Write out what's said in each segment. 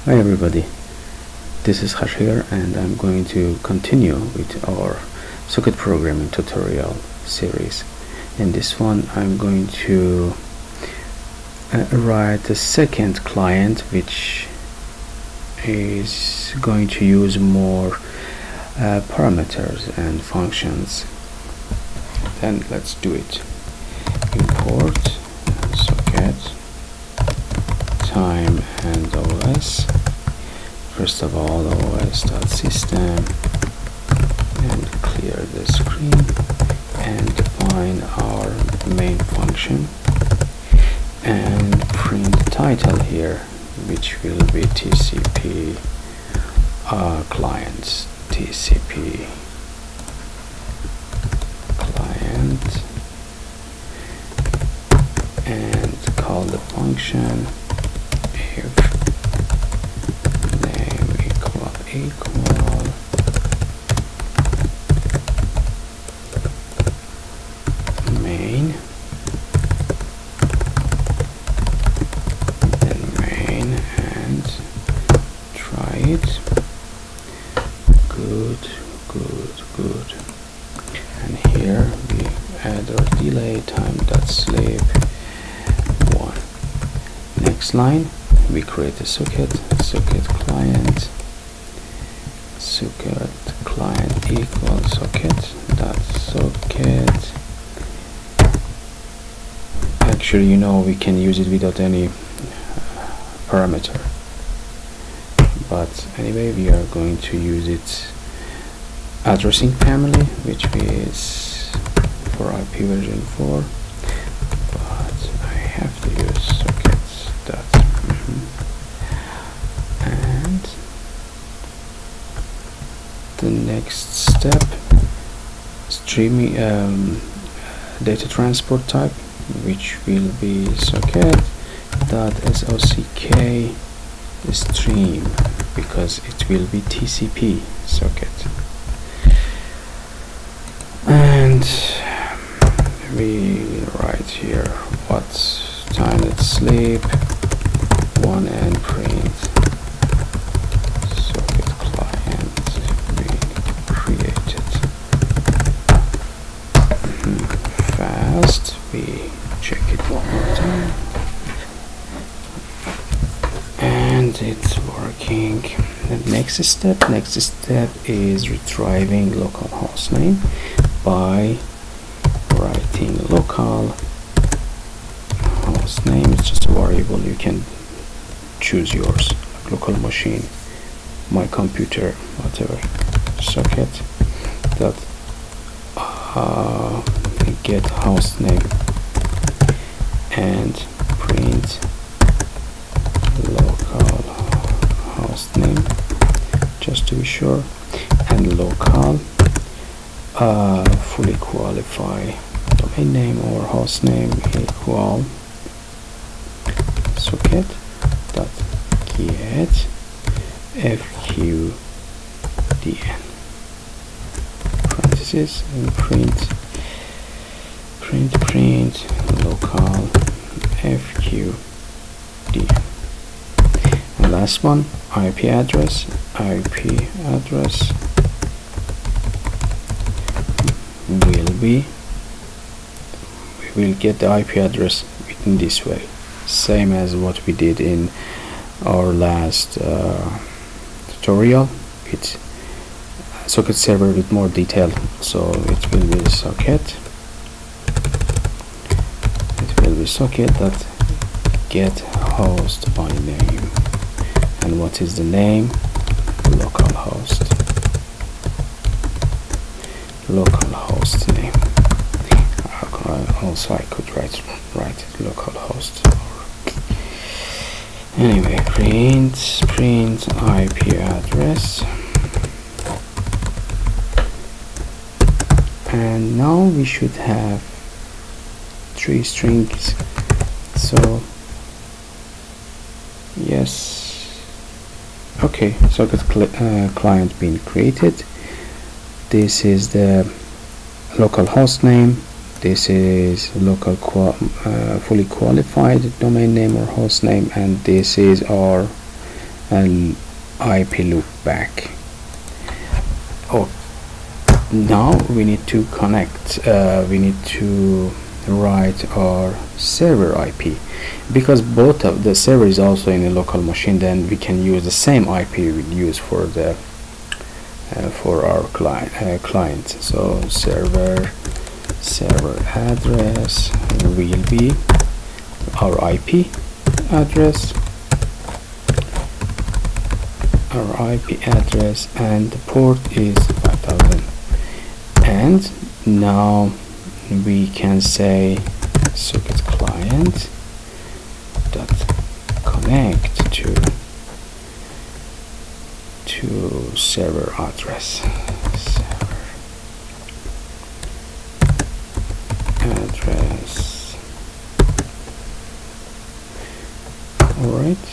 Hi everybody, this is Khash here, and I'm going to continue with our socket programming tutorial series. In this one I'm going to write a second client which is going to use more parameters and functions. Then let's do it. Import socket time and OS. First of all, os.system, and clear the screen and define our main function and print the title here, which will be TCP clients, TCP client, and call the function if name equal main, then main, and try it. Good. And here we add our delay time dot sleep 1. Next line we create a socket client equal socket dot socket. Actually, we can use it without any parameter, but anyway we are going to use it addressing family, which is for IP version 4, but I have to use sockets dot and the next step, streaming data transport type, which will be socket dot sock stream, because it will be TCP socket. And we write here what time it sleep 1 and print socket client being created. Fast, we check it one more time and it's working. The next step is retrieving localhost name by writing local host name. It's just a variable, you can choose yours, like local machine, my computer, whatever. Socket dot get host name and print local host name, just to be sure, and local fully qualify domain name or host name equal socket dot get fqdn parentheses and print local fqdn. And last one, IP address we will get the IP address in this way, same as what we did in our last tutorial with socket server with more detail. So it will be socket that get host by name, and what is the name? Localhost name. Also I could write it localhost. Anyway, print IP address, and now we should have 3 strings. So yes, okay, socket client being created. This is the local host name, this is local fully qualified domain name or host name, and this is our an IP loop back. Oh, now we need to connect, we need to write our server IP, because both of the server is also in a local machine. Then we can use the same IP we use for the for our client. So server address will be our IP address, and the port is 5000. And now we can say socket client dot connect to server address. Alright,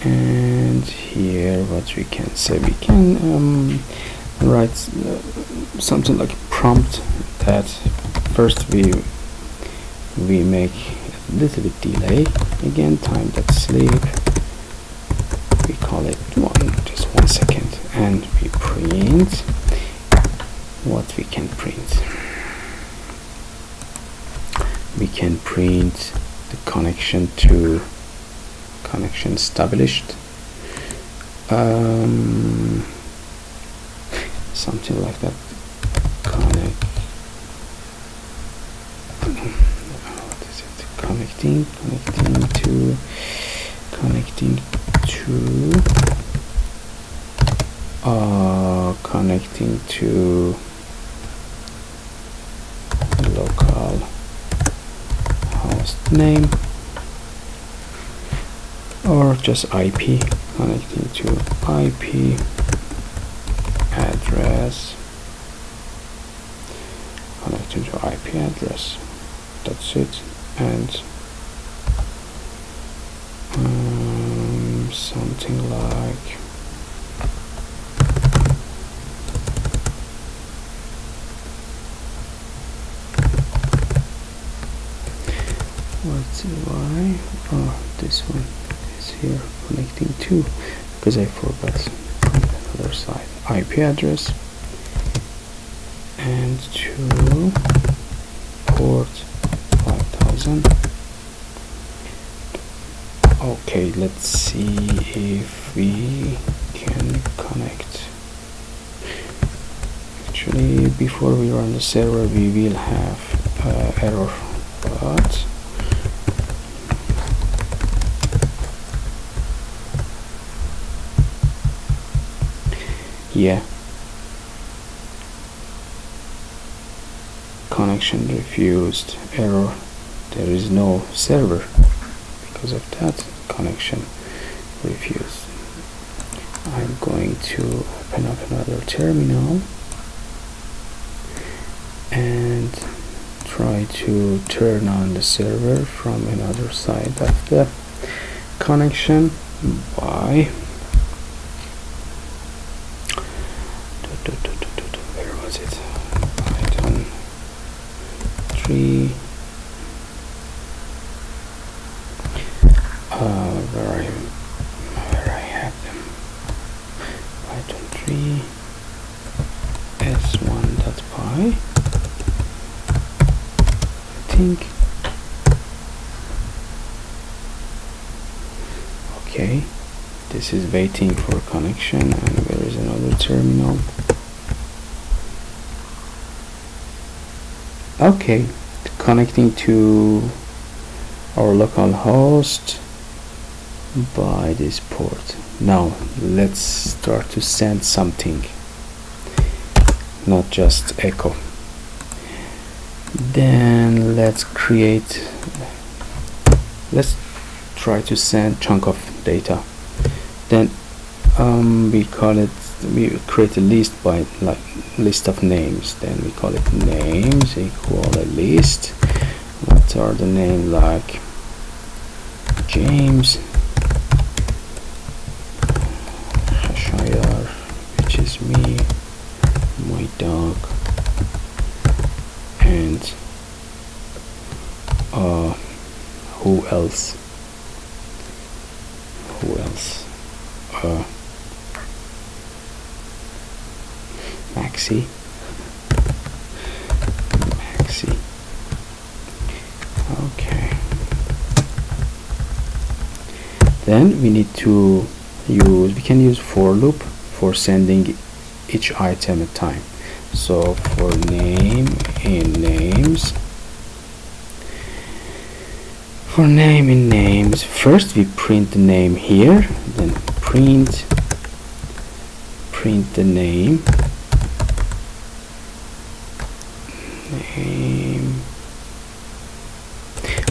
and here what we can say, we can write something like a prompt that first we make a little bit delay, again time.sleep, we call it just 1 second, and we print what we can print. We can print the connection established, something like that. Connecting to local host name, or just IP, connecting to IP address, that's it. And something like why? Oh, this one is here, connecting to, because I forgot from the other side. IP address and to port 5000. Okay, let's see if we can connect. Actually, before we run the server, we will have error, but yeah, connection refused, error, there is no server. Because of that, connection refused. I'm going to open up another terminal and try to turn on the server from another side of the connection by where was it? Python 3 where I have them. Python 3 s1.py, I think. Okay, this is waiting for connection, and there is another terminal. Okay, connecting to our local host by this port. Now let's start to send something, not just echo. Then let's try to send chunk of data. Then we create a list by list of names. Then we call it names equal a list. What are the names? Like James, Cheshire, which is me, my dog, and who else? Maxi. Okay. Then we need to we can use for loop for sending each item at a time. So for name in names, first we print the name here, then print the name,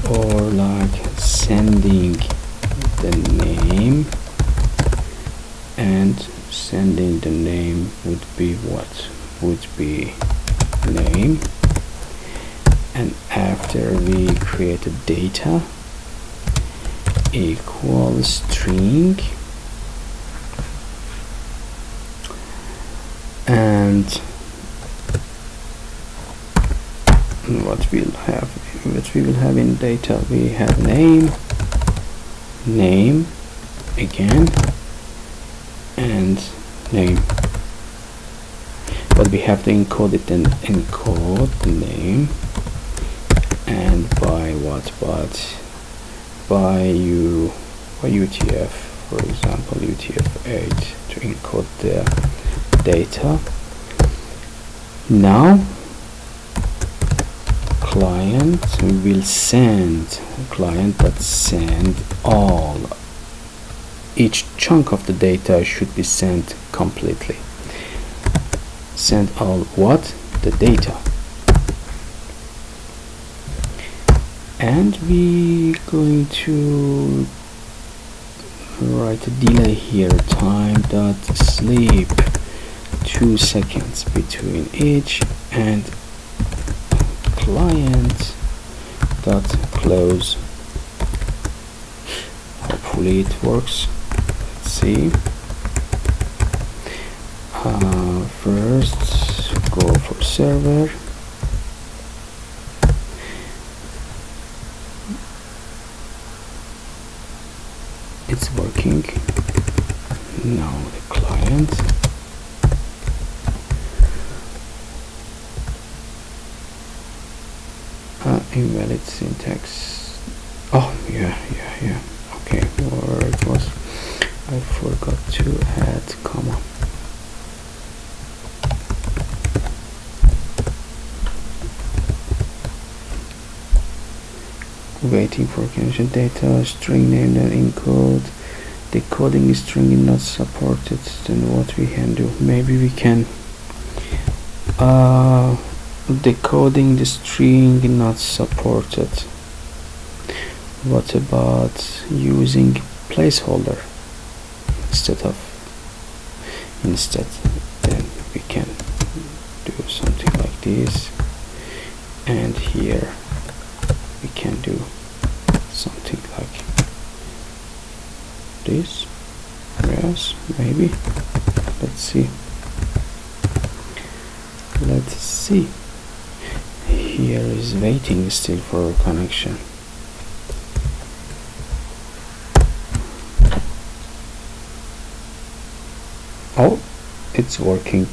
or like sending the name, and sending the name would be what? Would be name, and after we create a data equal string, and what we will have in data, we have name again, and name, but we have to encode it, and encode the name, and by what? But by UTF, for example UTF-8, to encode the data. Now client will send, all, each chunk of the data should be sent completely. Send all what? The data. And we going to write a delay here, time dot sleep 2 seconds between each, and client dot close. Hopefully it works. Let's see. First go for server. It's working. Now the client. Invalid syntax. Oh yeah. Okay, where it was, I forgot to add comma. Waiting for connection data, string name, then encode. Decoding string is not supported. Then what we can do? Maybe we can decoding the string not supported. What about using placeholder instead? Then we can do something like this, and here we can do something like this. Yes, maybe. Let's see. Here is waiting still for a connection. Oh, it's working.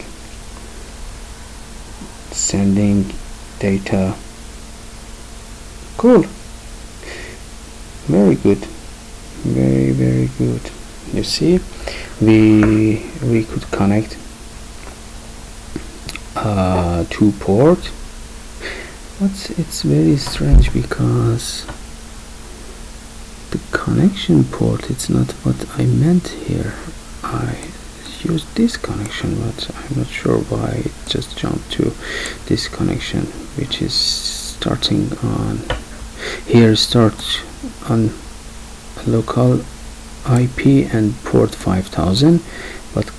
Sending data. Cool. Very good. Very good. You see, we could connect two ports. But it's very strange because the connection port, it's not what I meant here. I used this connection, but I'm not sure why it just jumped to this connection, which is starting on here, starts on local IP and port 5000, but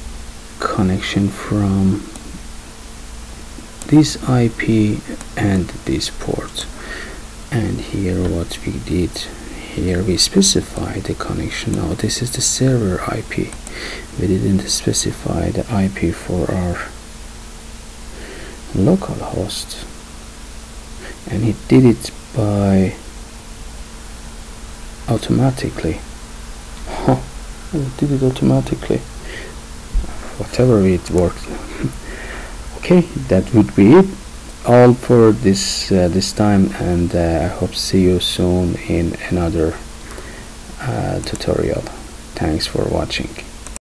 connection from this IP and this port. And here what we did, here we specify the connection. Now this is the server IP. We didn't specify the IP for our local host, and it did it by automatically. It did it automatically. Whatever, it worked. Okay, that would be it all for this time, and I hope to see you soon in another tutorial. Thanks for watching.